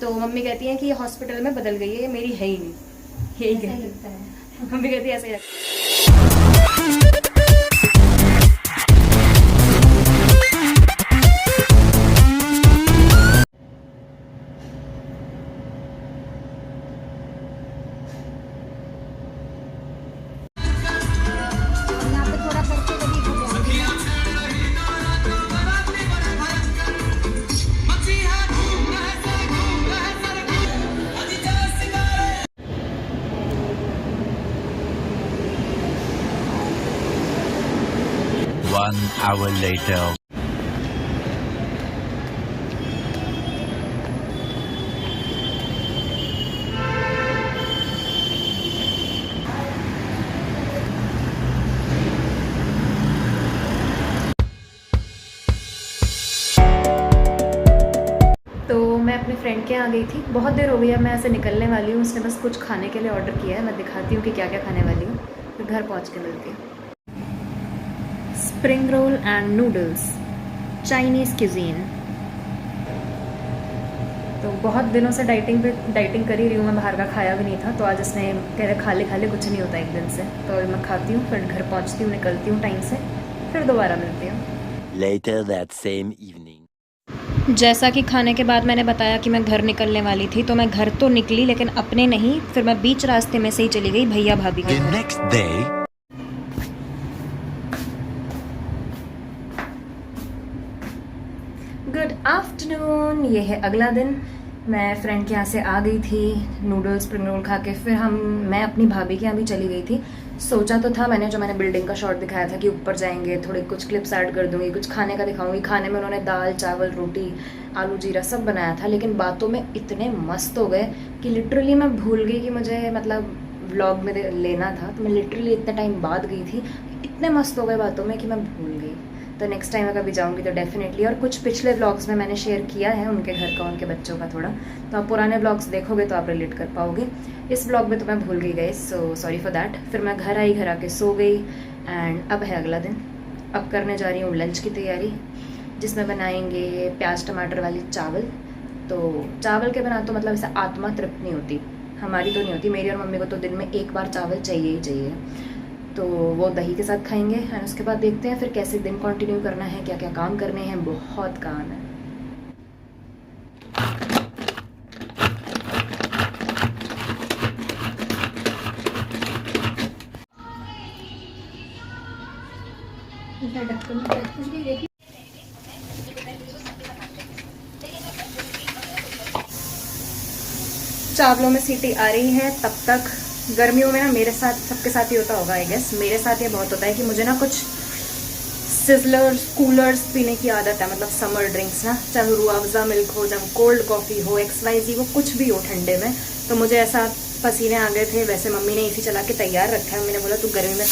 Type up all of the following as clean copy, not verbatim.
तो मम्मी कहती है कि ये हॉस्पिटल में बदल गई है, ये मेरी है ही नहीं, यही कहती है। मम्मी कहती है ऐसे ही लगता है। One hour later. तो मैं अपने फ्रेंड के यहाँ गई थी, बहुत देर हो गई है, मैं ऐसे निकलने वाली हूँ। उसने बस कुछ खाने के लिए ऑर्डर किया है, मैं दिखाती हूँ कि क्या क्या खाने वाली हूँ, फिर घर पहुँच के मिलती हूँ। Spring roll and noodles, Chinese cuisine. तो बहुत दिनों से डाइटिंग कर ही रही हूँ मैं, बाहर का खाया भी नहीं था, तो आज इसने कह रहे खा ले कुछ नहीं होता एक दिन से, तो मैं खाती हूँ, फिर घर पहुँचती हूँ, निकलती हूँ टाइम से, फिर दोबारा मिलती हूँ। Later that same evening. जैसा कि खाने के बाद मैंने बताया कि मैं घर निकलने वाली थी, तो मैं घर तो निकली लेकिन अपने नहीं, फिर मैं बीच रास्ते में से ही चली गई भैया भाभी The के। next day. गुड आफ्टरनून, ये है अगला दिन। मैं फ्रेंड के यहाँ से आ गई थी नूडल्स स्प्रिंग रोल खा के, फिर मैं अपनी भाभी के यहाँ भी चली गई थी। सोचा तो था मैंने, जो मैंने बिल्डिंग का शॉट दिखाया था कि ऊपर जाएंगे, थोड़े कुछ क्लिप्स ऐड कर दूंगी, कुछ खाने का दिखाऊंगी। खाने में उन्होंने दाल चावल रोटी आलू जीरा सब बनाया था, लेकिन बातों में इतने मस्त हो गए कि लिटरली मैं भूल गई कि मुझे मतलब व्लॉग में लेना था। तो मैं लिटरली इतने टाइम बाद गई थी, इतने मस्त हो गए बातों में कि मैं भूल गई। तो नेक्स्ट टाइम मैं कभी जाऊंगी तो डेफिनेटली। और कुछ पिछले व्लॉग्स में मैंने शेयर किया है उनके घर का, उनके बच्चों का थोड़ा, तो आप पुराने व्लॉग्स देखोगे तो आप रिलेट कर पाओगे। इस व्लॉग में तो मैं भूल गई guys, so sorry for that. फिर मैं घर आई, घर आके सो गई, एंड अब है अगला दिन। अब करने जा रही हूँ लंच की तैयारी, जिसमें बनाएंगे प्याज टमाटर वाली चावल। तो चावल के बिना तो मतलब ऐसे आत्मा तृप्त नहीं होती, हमारी तो नहीं होती, मेरी और मम्मी को तो दिन में एक बार चावल चाहिए ही चाहिए। तो वो दही के साथ खाएंगे, एंड उसके बाद देखते हैं फिर कैसे दिन कंटिन्यू करना है, क्या क्या काम करने हैं, बहुत काम है। चावलों में सीटी आ रही है, तब तक गर्मियों में ना मेरे साथ, सबके साथ ही होता होगा आई गेस, मेरे साथ ये बहुत होता है कि मुझे ना कुछ सिजलर्स कूलर्स पीने की आदत है, मतलब समर ड्रिंक्स ना, चाहे रूह अफ़ज़ा मिल्क हो, चाहे कोल्ड कॉफ़ी हो, XYZ वो कुछ भी हो ठंडे में। तो मुझे ऐसा पसीने आ गए थे। वैसे मम्मी ने एसी चला के तैयार रखा है, मैंने बोला तू गर्मी में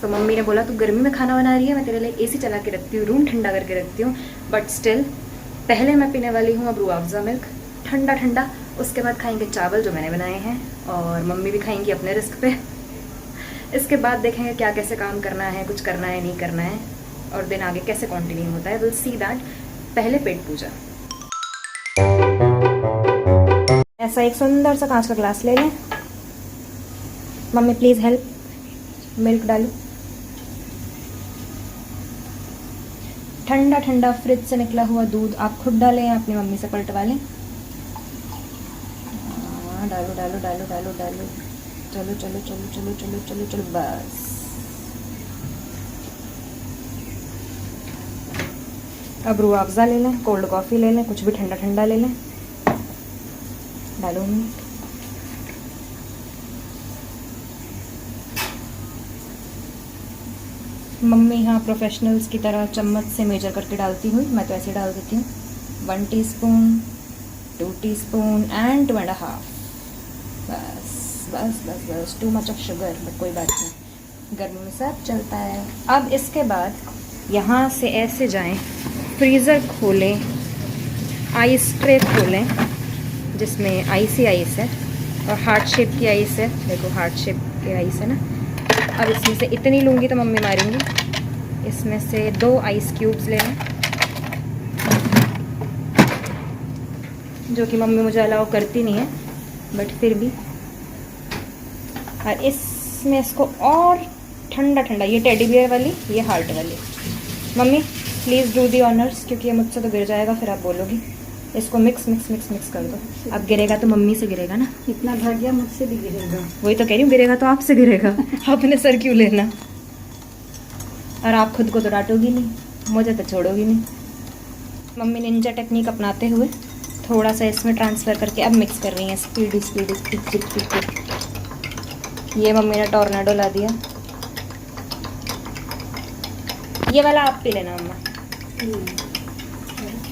तो मम्मी ने बोला तू गर्मी में खाना बना रही है, मैं तेरे लिए एसी चला के रखती हूँ, रूम ठंडा करके रखती हूँ। बट स्टिल पहले मैं पीने वाली हूँ अब रूह अफ़ज़ा मिल्क ठंडा ठंडा, उसके बाद खाएंगे चावल जो मैंने बनाए हैं, और मम्मी भी खाएंगी अपने रिस्क पे। इसके बाद देखेंगे क्या कैसे काम करना है, कुछ करना है नहीं करना है, और दिन आगे कैसे कंटिन्यू होता है, विल सी दैट। पहले पेट पूजा। ऐसा एक सुंदर सा कांच का ग्लास ले लें। मम्मी प्लीज़ हेल्प, मिल्क डालूं। ठंडा ठंडा फ्रिज से निकला हुआ दूध आप खुद डालें या अपनी मम्मी से पलटवा लें। डालो डालो डालो डालो डालो, चलो चलो चलो चलो चलो चलो चलो, बस। अब रूह अफ़ज़ा ले लें, कोल्ड कॉफ़ी ले लें, कुछ भी ठंडा ठंडा ले लें। डालो मम्मी। मम्मी यहाँ प्रोफेशनल्स की तरह चम्मच से मेजर करके डालती हुई, मैं तो ऐसे डाल देती हूँ। 1 टीस्पून, 2 टीस्पून एंड 2.5। बस बस बस बस, too much of sugar, but कोई बात नहीं, गर्मी में सब चलता है। अब इसके बाद यहाँ से ऐसे जाएं, फ्रीज़र खोलें, आइस ट्रे खोलें जिसमें आइस ही आइस है, और हार्ट शेप की आइस है, देखो हार्ट शेप की आइस है ना, अब इसमें से इतनी लूँगी तो मम्मी मारेंगी। इसमें से 2 आइस क्यूब्स लेना, जो कि मम्मी मुझे अलाउ करती नहीं है, बट फिर भी। और इसमें इसको और ठंडा ठंडा, ये टेडी बियर वाली, ये हार्ट वाली। Mummy please do the honours, क्योंकि ये मुझसे तो गिर जाएगा, फिर आप बोलोगी। इसको मिक्स मिक्स मिक्स मिक्स कर दो। अब गिरेगा तो मम्मी से गिरेगा ना, इतना भाग्य मुझसे भी गिरेगा। वही तो कह रही हूँ, गिरेगा तो आपसे गिरेगा। अपने सर क्यों लेना। और आप खुद को तो डांटोगी नहीं, मुझे तो छोड़ोगी नहीं। मम्मी निंजा टेक्निक अपनाते हुए थोड़ा सा इसमें ट्रांसफ़र करके अब मिक्स कर रही हैं, स्पीडी स्पीडी टिक टिक टिक टिक। ये मम्मी ने टोर्नाडो ला दिया। ये वाला आप पी लेना मम्मा।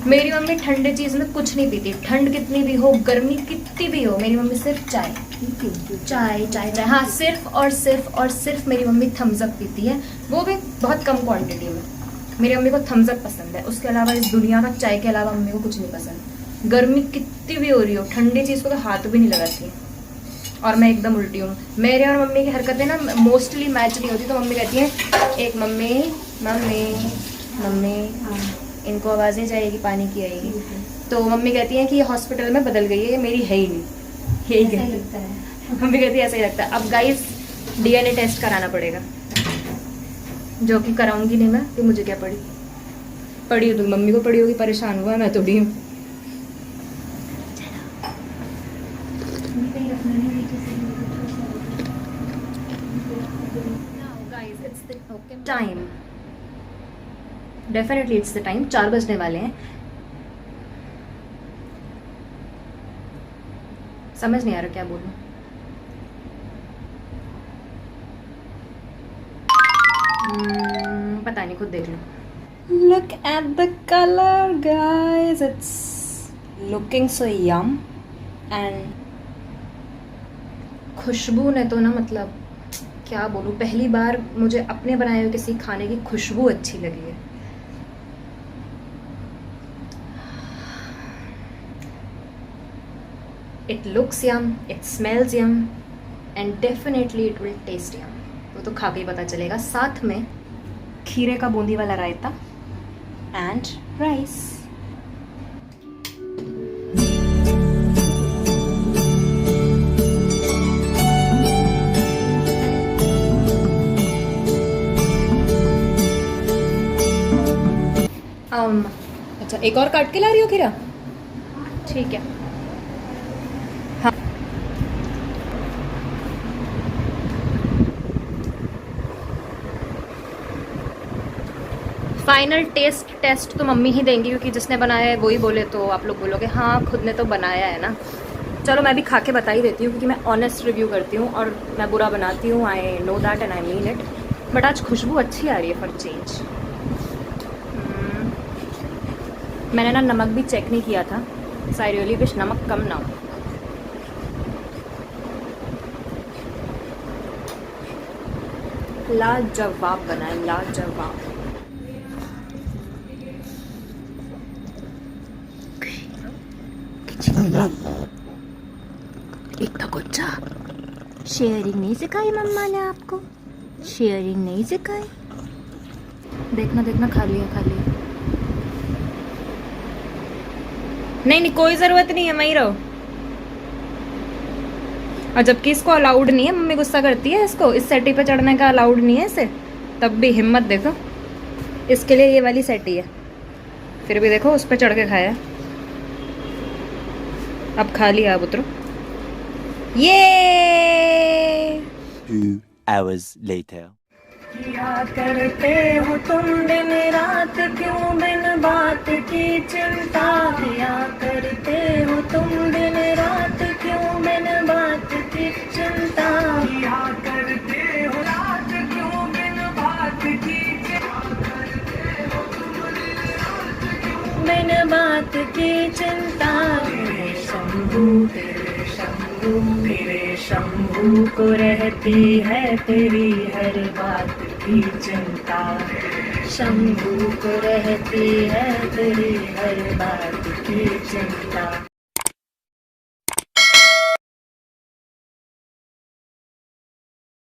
मेरी मम्मी ठंडे चीज़ में कुछ नहीं पीती, ठंड कितनी भी हो, गर्मी कितनी भी हो, मेरी मम्मी सिर्फ चाय चाय चाय चाय। हाँ, सिर्फ और सिर्फ और सिर्फ मेरी मम्मी थम्स अप पीती है, वो भी बहुत कम क्वांटिटी में। मेरी मम्मी को थम्स अप पसंद है, उसके अलावा इस दुनिया का चाय के अलावा मम्मी को कुछ नहीं पसंद। गर्मी कितनी भी हो रही हो, ठंडी चीज़ को तो हाथ भी नहीं लगाती। और मैं एकदम उल्टी हूँ। मेरे और मम्मी की हरकतें ना मोस्टली मैच नहीं होती, तो मम्मी कहती है एक मम्मी मम्मी मम्मी इनको आवाज़ नहीं जाएगी, पानी की आएगी। तो मम्मी कहती है कि ये हॉस्पिटल में बदल गई है, ये मेरी है ही नहीं, यही कहती है। मम्मी कहती है ऐसा ही लगता है। अब गाइस DNA टेस्ट कराना पड़ेगा, जो कि कराऊंगी नहीं मैं, कि मुझे क्या पड़ी हो तो मम्मी को पड़ी होगी, परेशान हुआ मैं थोड़ी हूँ। Time definitely it's the time, 4 बजने वाले हैं। समझ नहीं आ रहा क्या बोलूं। पता नहीं, खुद देख लो। Look at the colour guys, it's looking so yum. And Khushboo ने तो ना, मतलब क्या बोलूं, पहली बार मुझे अपने बनाए हुए किसी खाने की खुशबू अच्छी लगी है। It looks yum, it smells yum, and definitely it will taste yum. वो तो खा के ही पता चलेगा। साथ में खीरे का बूंदी वाला रायता and rice. अच्छा, एक और काट के ला रही हो खीरा? ठीक है। फाइनल टेस्ट तो मम्मी ही देंगी, क्योंकि जिसने बनाया है वही बोले तो आप लोग बोलोगे हाँ खुद ने तो बनाया है ना। चलो मैं भी खा के बता ही देती हूँ, क्योंकि मैं ऑनेस्ट रिव्यू करती हूँ और मैं बुरा बनाती हूँ। I know that and I mean it. But आज खुशबू अच्छी आ रही है फॉर चेंज। मैंने ना नमक भी चेक नहीं किया था, सो आई रियली विश नमक कम ना हो। लाजवाब बना है, लाजवाब। इतना गुच्छा शेयरिंग नहीं सिखाई मम्मा ने आपको, शेयरिंग नहीं सिखाई। देखना देखना, खा लिया खा लिया। नहीं नहीं, कोई ज़रूरत नहीं है, वहीं रहो। और जबकि इसको अलाउड नहीं है, मम्मी गुस्सा करती है इसको, इस सेटी पे चढ़ने का अलाउड नहीं है इसे, तब भी हिम्मत देखो। इसके लिए ये वाली सेटी है, फिर भी देखो उस पर चढ़ के खाया। अब खा लिया, अब उतरो। ये 2 hours later. क्या करते हो तुम दिन रात, क्यों बिन बात की चिंता किया करते हो तुम दिन रात, क्यों बिन बात की चिंता किया करते हो रात, क्यों बिन बात की बिन बात की चिंता। मेरे शंभू तेरे शंभू मेरे शंभू को रहती है तेरी हर बात की चिंता, शंभू को रहती है तेरी हर बात की चिंता।